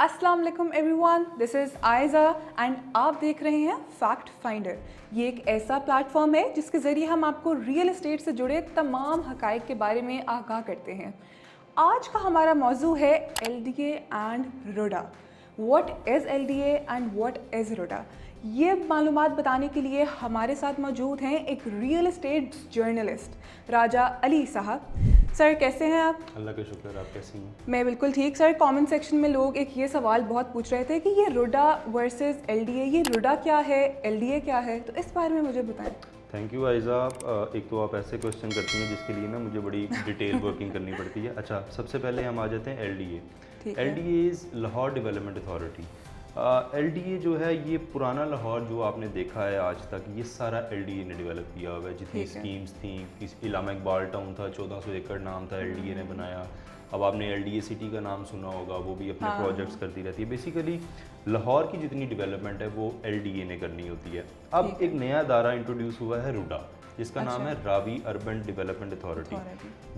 अस्सलाम वालेकुम everyone, this is Aiza and आप देख रहे हैं फैक्ट फाइंडर। ये एक ऐसा प्लेटफॉर्म है जिसके ज़रिए हम आपको रियल एस्टेट से जुड़े तमाम हक़ाइक़ के बारे में आगाह करते हैं। आज का हमारा मौजू है LDA and RUDA. What is LDA and what is RUDA, ये मालूमात बताने के लिए हमारे साथ मौजूद हैं एक real estate journalist Raja Ali साहब। सर कैसे हैं आप? अल्लाह का शुक्र, आप कैसी हैं? मैं बिल्कुल ठीक। सर कमेंट सेक्शन में लोग एक ये सवाल बहुत पूछ रहे थे कि ये रुडा वर्सेस LDA, ये रुडा क्या है, LDA क्या है, तो इस बारे में मुझे बताएं। Thank you Aiza. एक तो आप ऐसे क्वेश्चन करती हैं जिसके लिए ना मुझे बड़ी डिटेल वर्किंग करनी पड़ती है। अच्छा, सबसे पहले हम आ जाते हैं LDA। LDA is Lahore development authority. LDA जो है ये पुराना लाहौर जो आपने देखा है आज तक, ये सारा LDA ने डेवलप किया हुआ है। जितनी स्कीम्स थी, इस इलामा इकबाल टाउन था, 1400 एकड़ नाम था, LDA ने बनाया। अब आपने LDA सिटी का नाम सुना होगा, वो भी अपने प्रोजेक्ट्स करती रहती है। बेसिकली लाहौर की जितनी डेवलपमेंट है वो LDA ने करनी होती है। अब एक नया दायरा इंट्रोड्यूस हुआ है रुडा, जिसका नाम है रावी अर्बन डेवलपमेंट अथॉरिटी।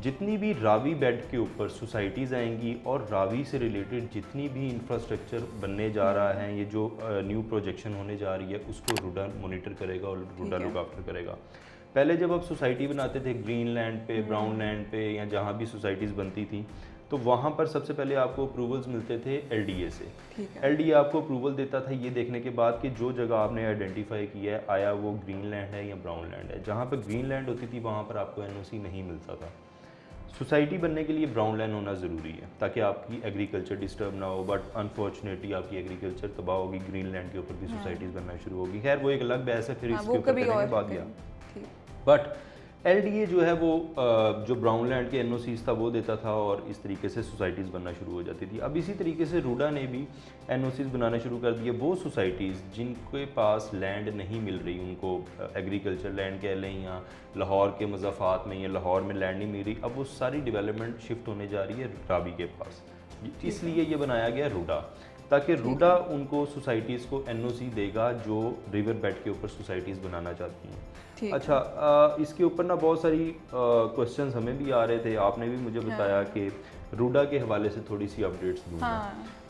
जितनी भी रावी बेड के ऊपर सोसाइटीज़ आएंगी और रावी से रिलेटेड जितनी भी इंफ्रास्ट्रक्चर बनने जा रहा है, ये जो न्यू प्रोजेक्शन होने जा रही है, उसको रुडा मॉनिटर करेगा और रुडा लुक आफ्टर करेगा। पहले जब आप सोसाइटी बनाते थे ग्रीन लैंड पे, ब्राउन लैंड पे, या जहाँ भी सोसाइटीज़ बनती थी, तो वहाँ पर सबसे पहले आपको अप्रूवल्स मिलते थे LDA से। LDA आपको अप्रूवल देता था ये देखने के बाद कि जो जगह आपने आइडेंटिफाई किया है, आया वो ग्रीन लैंड है या ब्राउन लैंड है। जहाँ पर ग्रीन लैंड होती थी वहाँ पर आपको NOC नहीं मिलता था। सोसाइटी बनने के लिए ब्राउन लैंड होना ज़रूरी है ताकि आपकी एग्रीकल्चर डिस्टर्ब ना हो, बट अनफॉर्चुनेटली आपकी एग्रीकल्चर तबाह होगी, ग्रीन लैंड के ऊपर भी सोसाइटीज़ बनना शुरू होगी। खैर वो एक अलग बहस है, फिर इसके ऊपर करेंगे बात दिया। बट LDA जो है वो जो ब्राउन लैंड के NOCs था वो देता था और इस तरीके से सोसाइटीज़ बनना शुरू हो जाती थी। अब इसी तरीके से रुडा ने भी NOCs बनाना शुरू कर दिए। वो सोसाइटीज़ जिनके पास लैंड नहीं मिल रही, उनको एग्रीकल्चर लैंड कह लें या लाहौर के मज़ाफ़ात में या लाहौर में लैंड नहीं मिल रही, अब वो सारी डेवलपमेंट शिफ्ट होने जा रही है रावी के पास। इसलिए ये बनाया गया रुडा, ताकि रुडा उनको सोसाइटीज़ को NOC देगा जो रिवर बेड के ऊपर सोसाइटीज़ बनाना चाहती हैं। अच्छा, इसके ऊपर ना बहुत सारी क्वेश्चंस हमें भी आ रहे थे। आपने भी मुझे बताया कि रुडा के हवाले से थोड़ी सी अपडेट्स दूँगा।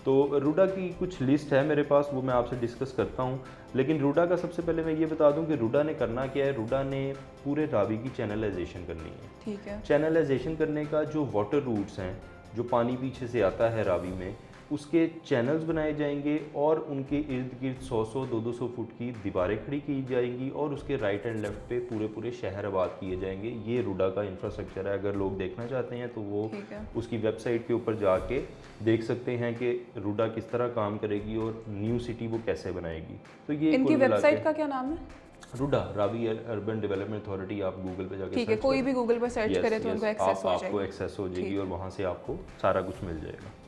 तो रुडा की कुछ लिस्ट है मेरे पास, वो मैं आपसे डिस्कस करता हूँ। लेकिन रुडा का सबसे पहले मैं ये बता दूँ कि रुडा ने करना क्या है। रुडा ने पूरे रावी की चैनलाइजेशन करनी है। ठीक है। चैनलाइजेशन करने का जो वाटर रूट्स हैं, जो पानी पीछे से आता है रावी में, उसके चैनल्स बनाए जाएंगे और उनके इर्द गिर्द 100-100, 200-200 फुट की दीवारें खड़ी की जाएंगी और उसके राइट एंड लेफ्ट पे पूरे शहर आबाद किए जाएंगे। ये रुडा का इंफ्रास्ट्रक्चर है। अगर लोग देखना चाहते हैं तो वो उसकी वेबसाइट के ऊपर जाके देख सकते हैं कि रुडा किस तरह काम करेगी और न्यू सिटी वो कैसे बनाएगी। तो ये इनकी वेबसाइट का क्या नाम है? रुडा, रावी अर्बन डेवलपमेंट अथॉरिटी। आप गूगल पे जाके ठीक है, कोई भी गूगल पर सर्च करे तो उनको एक्सेस हो जाएगी। आपको एक्सेस हो जाएगी और वहाँ से आपको सारा कुछ मिल जाएगा।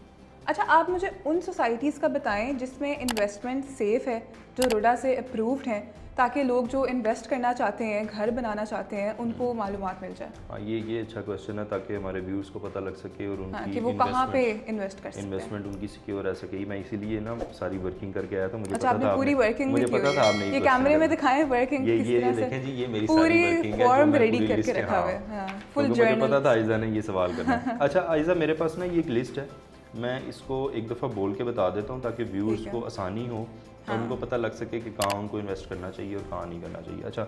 अच्छा, आप मुझे उन सोसाइटीज़ का बताएं जिसमें इन्वेस्टमेंट सेफ़ है, जो रुडा से अप्रूव्ड हैं, ताकि लोग जो इन्वेस्ट करना चाहते हैं, घर बनाना चाहते हैं, उनको मालूमात मिल जाए। हाँ, ये अच्छा क्वेश्चन है, ताकि हमारे व्यूअर्स को पता लग सके और उनकी कि वो कहाँ पे इन्वेस्ट कर सकते हैं, इन्वेस्टमेंट उनकी सिक्योर रह सके। मैं इसीलिए ना सारी वर्किंग करके आया था। मुझे पता था पूरी वर्किंग मुझे पता था आपने ये कैमरे में दिखाएं वर्किंग किस तरह से। देखें जी, ये मेरी पूरी सारी वर्किंग है, फॉर्म रेडी करके रखा हुआ है, फुल जर्नल। मुझे पता था आयज़ा ने ये सवाल करना। अच्छा आयज़ा, मेरे पास ना ये एक लिस्ट है, मैं इसको एक दफ़ा बोल के बता देता हूँ ताकि व्यूअर्स को आसानी हो और उनको पता लग सके कि कहाँ उनको इन्वेस्ट करना चाहिए और कहाँ नहीं करना चाहिए। अच्छा,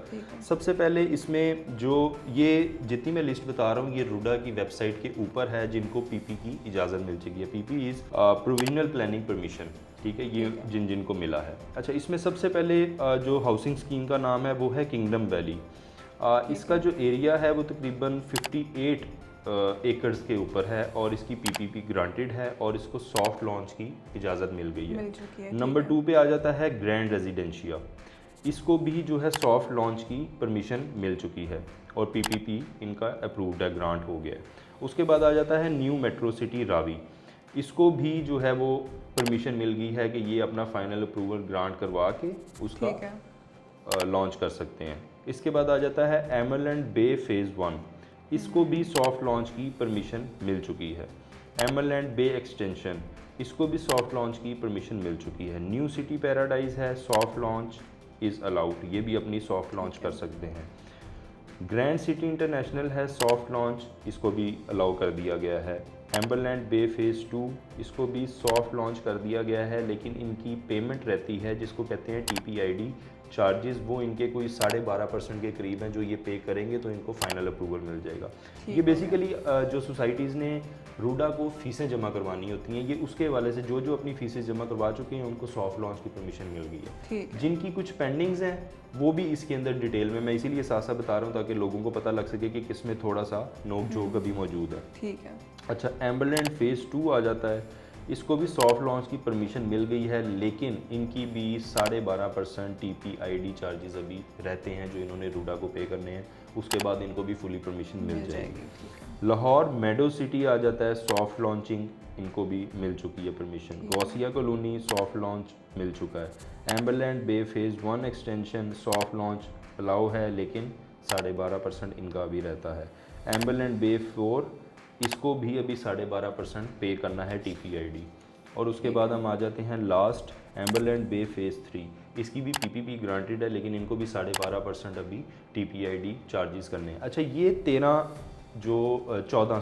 सबसे पहले इसमें जो ये जितनी मैं लिस्ट बता रहा हूँ, ये रुडा की वेबसाइट के ऊपर है, जिनको PP की इजाज़त मिल चुकी है। PP is provisional planning permission. ठीक है, ये जिनको मिला है। अच्छा, इसमें सबसे पहले जो हाउसिंग स्कीम का नाम है वो है किंगडम वैली। इसका जो एरिया है वो तकरीबन 58 एकर्स के ऊपर है और इसकी PPP ग्रांटेड है और इसको सॉफ्ट लॉन्च की इजाज़त मिल गई है। नंबर 2 पे आ जाता है ग्रैंड रेजिडेंशिया। इसको भी जो है सॉफ्ट लॉन्च की परमिशन मिल चुकी है और PPP इनका अप्रूव्ड है, ग्रांट हो गया है। उसके बाद आ जाता है न्यू मेट्रो सिटी रावी। इसको भी जो है वो परमिशन मिल गई है कि ये अपना फाइनल अप्रूवल ग्रांट करवा के उसका लॉन्च कर सकते हैं। इसके बाद आ जाता है एमरलैंड बे फेज़ 1। इसको भी सॉफ्ट लॉन्च की परमिशन मिल चुकी है। एमरलैंड बे एक्सटेंशन, इसको भी सॉफ्ट लॉन्च की परमिशन मिल चुकी है। न्यू सिटी पैराडाइज है, सॉफ्ट लॉन्च इज़ अलाउड, ये भी अपनी सॉफ्ट लॉन्च कर सकते हैं। ग्रैंड सिटी इंटरनेशनल है सॉफ्ट लॉन्च, इसको भी अलाउ कर दिया गया है। एम्बरलैंड बे फेज़ 2 इसको भी सॉफ्ट लॉन्च कर दिया गया है, लेकिन इनकी पेमेंट रहती है जिसको कहते हैं TPID चार्जेस, वो इनके कोई 12.5% के करीब हैं, जो ये पे करेंगे तो इनको फाइनल अप्रूवल मिल जाएगा। ये बेसिकली जो सोसाइटीज़ ने रूडा को फ़ीसें जमा करवानी होती हैं, ये उसके हवाले से जो जो अपनी फ़ीसें जमा करवा चुके हैं उनको सॉफ्ट लॉन्च की परमिशन मिल गई है। जिनकी कुछ पेंडिंग्स हैं वो भी इसके अंदर डिटेल में मैं इसीलिए साथ साथ बता रहा हूँ ताकि लोगों को पता लग सके कि किसमें थोड़ा सा नोक झोंक अभी मौजूद है। ठीक है। अच्छा, एम्बरलैंड फेज़ 2 आ जाता है, इसको भी सॉफ्ट लॉन्च की परमिशन मिल गई है, लेकिन इनकी भी 12.5% TPID चार्जेस अभी रहते हैं जो इन्होंने रूडा को पे करने हैं, उसके बाद इनको भी फुली परमिशन मिल जाएगी। लाहौर मेडो सिटी आ जाता है सॉफ्ट लॉन्चिंग, इनको भी मिल चुकी है permission. Ghousia colony soft launch मिल चुका है। Amberland bay phase 1 extension soft launch allow है, लेकिन 12.5% इनका अभी रहता है। एम्बरलैंड बे 4 इसको भी अभी 12.5% पे करना है TPID। और उसके बाद हम आ जाते हैं लास्ट एम्बरलैंड बे फेज़ 3, इसकी भी PPP ग्रांटेड है, लेकिन इनको भी 12.5% अभी TPID चार्जेस करने हैं। अच्छा, ये 14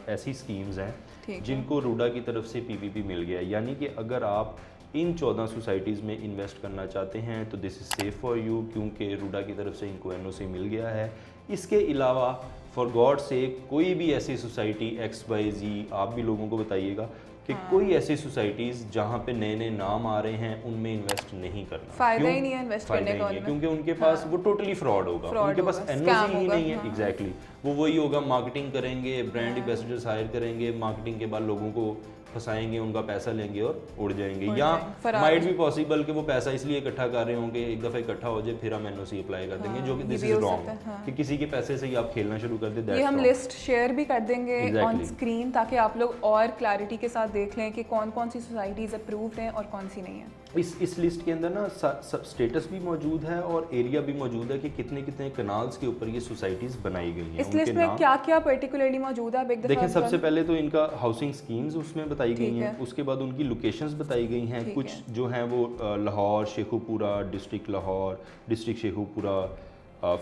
ऐसी स्कीम्स हैं जिनको रूडा की तरफ से PPP मिल गया है, यानी कि अगर आप इन 14 सोसाइटीज़ में इन्वेस्ट करना चाहते हैं तो this is safe for you, क्योंकि रूडा की तरफ से इनको NOC मिल गया है। इसके अलावा फॉर गॉड से कोई भी ऐसी सोसाइटी XYZ, आप भी लोगों को बताइएगा कि कोई ऐसी सोसाइटीज़ जहाँ पे नए नए नाम आ रहे हैं उनमें इन्वेस्ट नहीं करना, फायदा ही नहीं है इन्वेस्ट करने का, क्योंकि उनके पास वो टोटली फ्रॉड होगा, उनके पास NOC ही नहीं है। एग्जैक्टली, वो वही होगा, मार्केटिंग करेंगे, ब्रांड एम्बेसडर्स हायर करेंगे, मार्केटिंग के बाद लोगों को फंसाएंगे, उनका पैसा लेंगे और उड़ जाएंगे। या माइट भी पॉसिबल कि वो पैसा इसलिए इकट्ठा कर रहे होंगे, एक दफ़ा इकट्ठा हो जाए फिर हम NOC अप्लाई कर देंगे, जो कि दिस इज रॉन्ग, कि किसी के पैसे से ही आप खेलना शुरू कर दें। ये हम लिस्ट शेयर भी कर देंगे ऑन स्क्रीन, ताकि आप लोग और क्लैरिटी के साथ देख लें कि कौन कौन सी सोसाइटीज़ अप्रूव्ड हैं और कौन सी नहीं है। इस लिस्ट के अंदर ना स्टेटस भी मौजूद है और एरिया भी मौजूद है कि कितने कितने कनाल्स के ऊपर ये सोसाइटीज़ बनाई गई हैं। इस लिस्ट में क्या क्या पर्टिकुलरली मौजूद है आप एक दफ़ा देखें। सबसे पहले तो इनका हाउसिंग स्कीम्स उसमें बताई गई हैं, उसके बाद उनकी लोकेशंस बताई गई हैं। कुछ जो हैं वो लाहौर, शेखुपुरा, डिस्ट्रिक्ट लाहौर, डिस्ट्रिक्ट शेखुपुरा,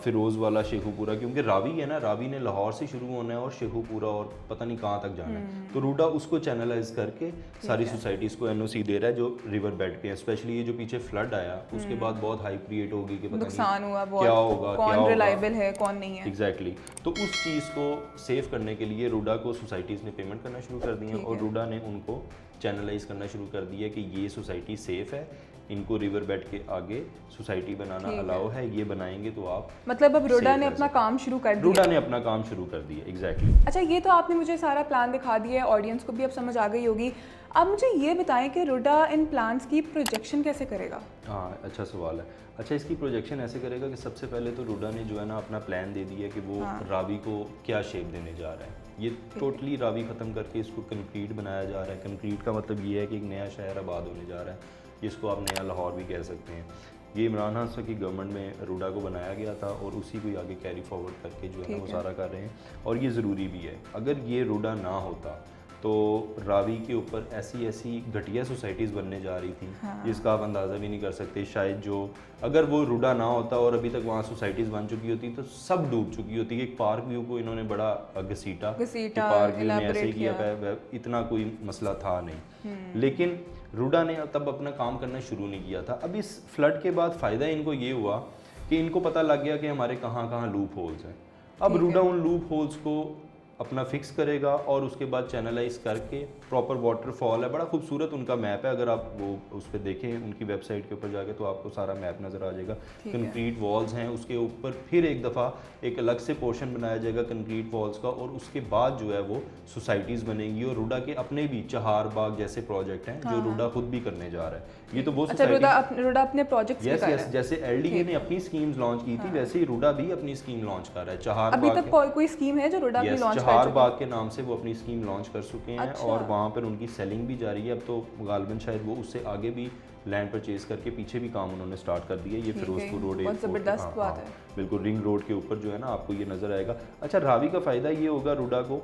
फिरोज़ वाला शेखुपुरा, क्योंकि रावी है ना, रावी ने लाहौर से शुरू होना है और शेखुपुरा और पता नहीं कहाँ तक जाना है, तो रूडा उसको चैनलाइज करके सारी सोसाइटीज़ को NOC दे रहा है जो रिवर बेड पे है। स्पेशली ये जो पीछे फ्लड आया उसके बाद बहुत हाइप क्रिएट होगी कि पता नुकसान हुआ, क्या होगा, कौन रिलायबल है कौन नहीं है। एग्जैक्टली, तो उस चीज़ को सेव करने के लिए रूडा को सोसाइटीज़ ने पेमेंट करना शुरू कर दी है और रूडा ने उनको चैनलाइज करना शुरू कर दिया कि ये सोसाइटी सेफ़ है, इनको रिवर बेड के आगे सोसाइटी बनाना अलाउ है, ये बनाएंगे तो आप मतलब अब रूडा ने अपना काम शुरू कर दिया। रूडा ने अपना काम शुरू कर दिया। एग्जैक्टली। अच्छा, ये तो आपने मुझे सारा प्लान दिखा दिया है, ऑडियंस को भी अब समझ आ गई होगी। अब मुझे ये बताएं कि रूडा इन प्लान्स की प्रोजेक्शन कैसे करेगा? हाँ, अच्छा सवाल है। अच्छा, इसकी प्रोजेक्शन ऐसे करेगा कि सबसे पहले तो रूडा ने जो है ना अपना प्लान दे दिया कि वो रावी को क्या शेप देने जा रहा है। ये टोटली रावी ख़त्म करके इसको कंक्रीट बनाया जा रहा है। कंक्रीट का मतलब ये है कि एक नया शहर आबाद होने जा रहा है, जिसको आप नया लाहौर भी कह सकते हैं। ये इमरान खान की गवर्नमेंट में रूडा को बनाया गया था और उसी को आगे कैरी फॉरवर्ड करके जो है ना वो सारा कर रहे हैं, और ये ज़रूरी भी है। अगर ये रूडा ना होता तो रावी के ऊपर ऐसी ऐसी घटिया सोसाइटीज़ बनने जा रही थी जिसका आप अंदाज़ा भी नहीं कर सकते। शायद जो अगर वो रूडा ना होता और अभी तक वहाँ सोसाइटीज़ बन चुकी होती तो सब डूब चुकी होती। एक पार्क व्यू को इन्होंने बड़ा घसीटा पार्क व्यू में ऐसे ही किया, इतना कोई मसला था नहीं, लेकिन रूडा ने तब अपना काम करना शुरू नहीं किया था। अब इस फ्लड के बाद फ़ायदा इनको ये हुआ कि इनको पता लग गया कि हमारे कहाँ कहाँ लूप होल्स हैं। अब रूडा उन लूप होल्स को अपना फिक्स करेगा और उसके बाद चैनलाइज करके प्रॉपर वाटरफॉल है, बड़ा खूबसूरत उनका मैप है। अगर आप वो उस पर देखें उनकी वेबसाइट के ऊपर जाके तो आपको सारा मैप नज़र आ जाएगा। कंक्रीट वॉल्स हैं, उसके ऊपर फिर एक दफ़ा एक अलग से पोर्शन बनाया जाएगा कंक्रीट वॉल्स का, और उसके बाद जो है वो सोसाइटीज़ बनेंगी। और रूडा के अपने भी चहार बाग जैसे प्रोजेक्ट हैं जो रूडा खुद भी करने जा रहा है। ये तो वो रूडा अपने प्रोजेक्ट्स यस यस, जैसे LDA ने अपनी स्कीम्स लॉन्च की थी वैसे ही रूडा भी अपनी स्कीम लॉन्च कर रहा है। चहार अभी तक कोई स्कीम है जो रूडा भी लॉन्च चहार बाग के नाम से वो अपनी स्कीम लॉन्च कर चुके हैं। और वहाँ पर उनकी सेलिंग भी जारी है। अब तो गालबन शायद वो उससे आगे भी लैंड परचेज करके पीछे भी काम उन्होंने स्टार्ट कर दिया। ये फिरोजपुर रोड जबरदस्त बात है, बिल्कुल रिंग रोड के ऊपर जो है ना आपको ये नज़र आएगा। अच्छा, रावी का फ़ायदा ये होगा रूडा को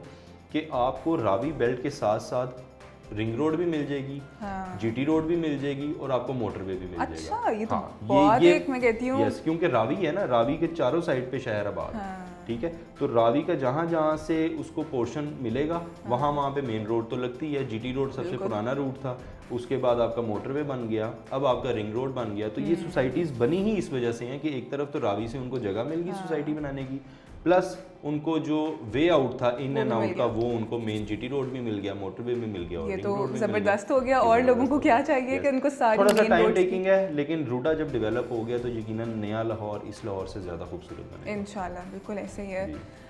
कि आपको रावी बेल्ट के साथ साथ रिंग रोड भी मिल जाएगी, हाँ। जीटी रोड भी मिल जाएगी और आपको मोटरवे भी मिल जाएगा। अच्छा, ये तो हाँ, बहुत एक मैं कहती हूँ। यस, क्योंकि रावी है ना, रावी के चारों साइड पे शहर आबाद है। हाँ। ठीक है, तो रावी का जहाँ जहाँ से उसको पोर्शन मिलेगा वहाँ पे मेन रोड तो लगती है। जीटी रोड सबसे पुराना रूट था, उसके बाद आपका मोटरवे बन गया, अब आपका रिंग रोड बन गया। तो ये सोसाइटीज़ बनी ही इस वजह से हैं कि एक तरफ तो रावी से उनको जगह मिल गई सोसाइटी बनाने की, प्लस उनको जो वे आउट था इन एंड आउट का वो उनको मेन जीटी रोड भी मिल गया, मोटरवे भी मिल गया और ये रिंग तो रोड भी मिल जबरदस्त हो गया। और लोगों को क्या चाहिए कि उनको सारी थोड़ा सा मेन टाइम रोड्स टेकिंग है, लेकिन रूटा जब डेवलप हो गया तो यकीनन नया लाहौर इस लाहौर से ज़्यादा खूबसूरत बनेगा इंशाल्लाह, बिल्कुल ऐसे ही है।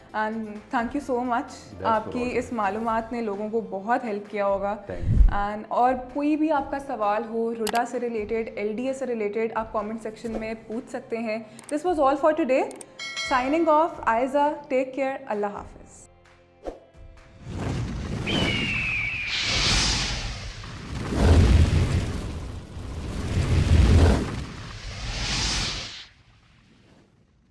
And thank you so much, आपकी इस मालूमात ने लोगों को बहुत हेल्प किया होगा। एंड और कोई भी आपका सवाल हो रुडा से रिलेटेड, LDA से रिलेटेड, आप कमेंट सेक्शन में पूछ सकते हैं। This was all for today, signing off, Aiza, take care, अल्लाह हाफ़िज़।